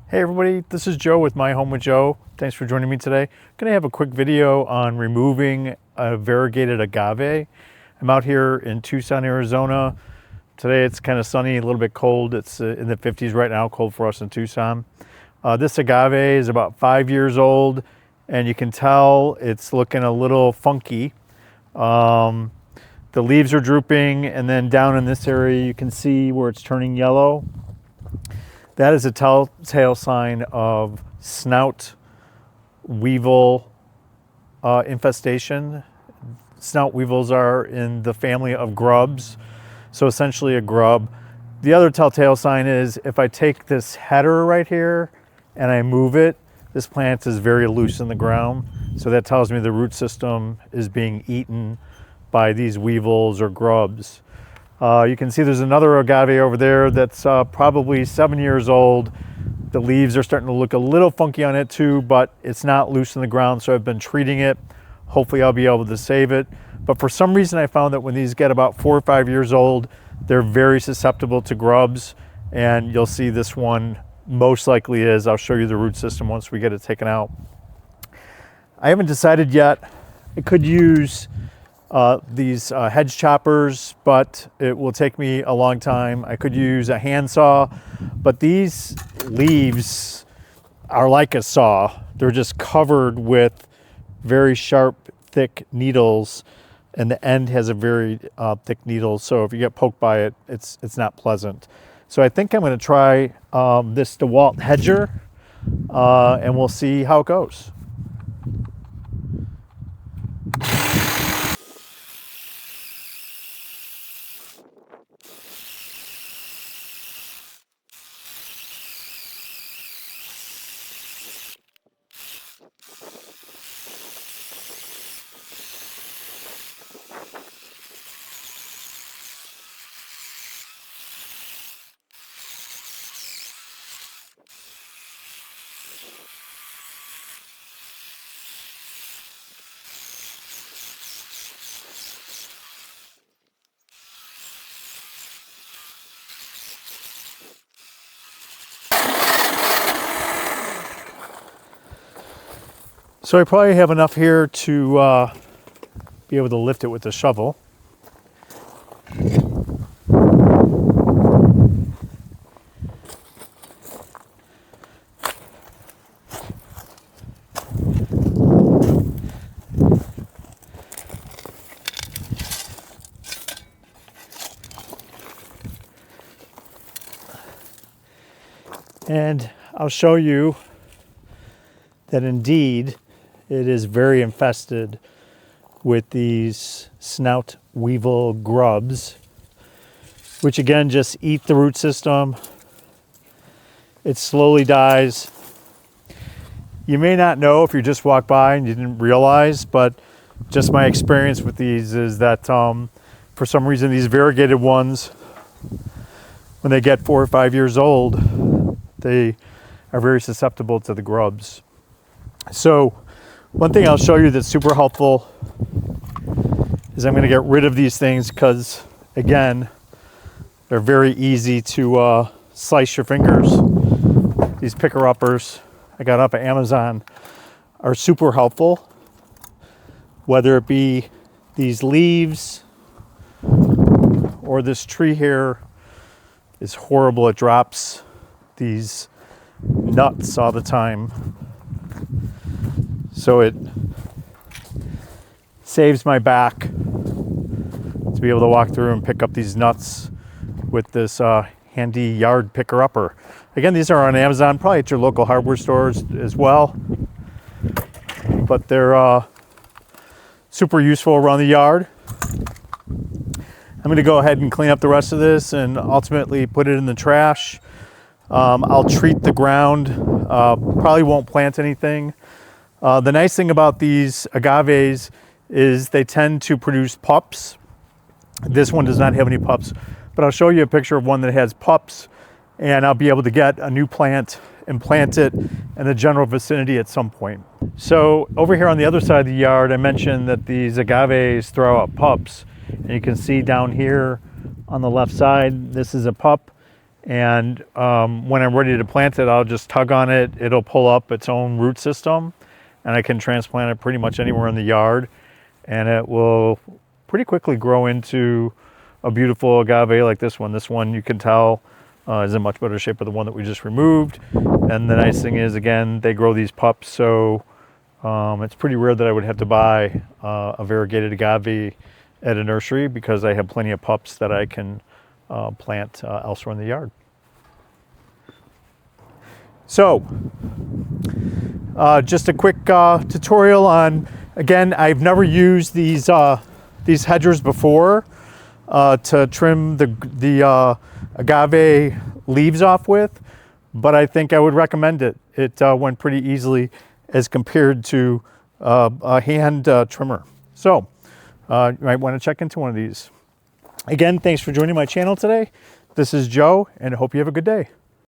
Hey everybody, this is Joe with My Home with Joe. Thanks for joining me today. I'm going to have a quick video on removing a variegated agave. I'm out here in Tucson, Arizona. Today it's kind of sunny, a little bit cold. It's in the 50s right now, cold for us in Tucson. This agave is about 5 years old, and you can tell it's looking a little funky. The leaves are drooping, and then down in this area you can see where it's turning yellow. That is a telltale sign of snout weevil infestation. Snout weevils are in the family of grubs, so essentially a grub. The other telltale sign is if I take this header right here and I move it, this plant is very loose in the ground, so that tells me the root system is being eaten by these weevils or grubs. You can see there's another agave over there that's probably 7 years old. The leaves are starting to look a little funky on it too, but it's not loose in the ground, so I've been treating it. Hopefully I'll be able to save it. But for some reason I found that when these get about 4 or 5 years old, they're very susceptible to grubs, and you'll see this one most likely is. I'll show you the root system once we get it taken out. I haven't decided yet. I could use these hedge choppers, but it will take me a long time. I could use a handsaw, but these leaves are like a saw. They're just covered with very sharp, thick needles, and the end has a very thick needle. So if you get poked by it, it's not pleasant. So I think I'm going to try this DeWalt hedger, and we'll see how it goes. So I probably have enough here to be able to lift it with the shovel. And I'll show you that indeed it is very infested with these snout weevil grubs, which again just eat the root system. It slowly dies. You may not know if you just walked by and you didn't realize, but just my experience with these is that for some reason these variegated ones, when they get 4 or 5 years old, they are very susceptible to the grubs. So one thing I'll show you that's super helpful is I'm going to get rid of these things because, again, they're very easy to slice your fingers. These picker-uppers I got off of Amazon are super helpful, whether it be these leaves or this tree here is horrible. It drops these nuts all the time. So it saves my back to be able to walk through and pick up these nuts with this handy yard picker-upper. Again, these are on Amazon, probably at your local hardware stores as well. But they're super useful around the yard. I'm going to go ahead and clean up the rest of this and ultimately put it in the trash. I'll treat the ground, probably won't plant anything. The nice thing about these agaves is they tend to produce pups. This one does not have any pups, but I'll show you a picture of one that has pups, and I'll be able to get a new plant and plant it in the general vicinity at some point. So over here on the other side of the yard, I mentioned that these agaves throw out pups, and you can see down here on the left side, this is a pup, And when I'm ready to plant it, I'll just tug on it. It'll pull up its own root system, and I can transplant it pretty much anywhere in the yard. And it will pretty quickly grow into a beautiful agave like this one. This one you can tell is in much better shape than the one that we just removed. And the nice thing is, again, they grow these pups, so it's pretty rare that I would have to buy a variegated agave at a nursery, because I have plenty of pups that I can plant elsewhere in the yard. So just a quick tutorial on, again, I've never used these hedgers before to trim the agave leaves off with, but I think I would recommend it. It went pretty easily as compared to a hand trimmer. So you might want to check into one of these. Again, thanks for joining my channel today. This is Joe, and I hope you have a good day.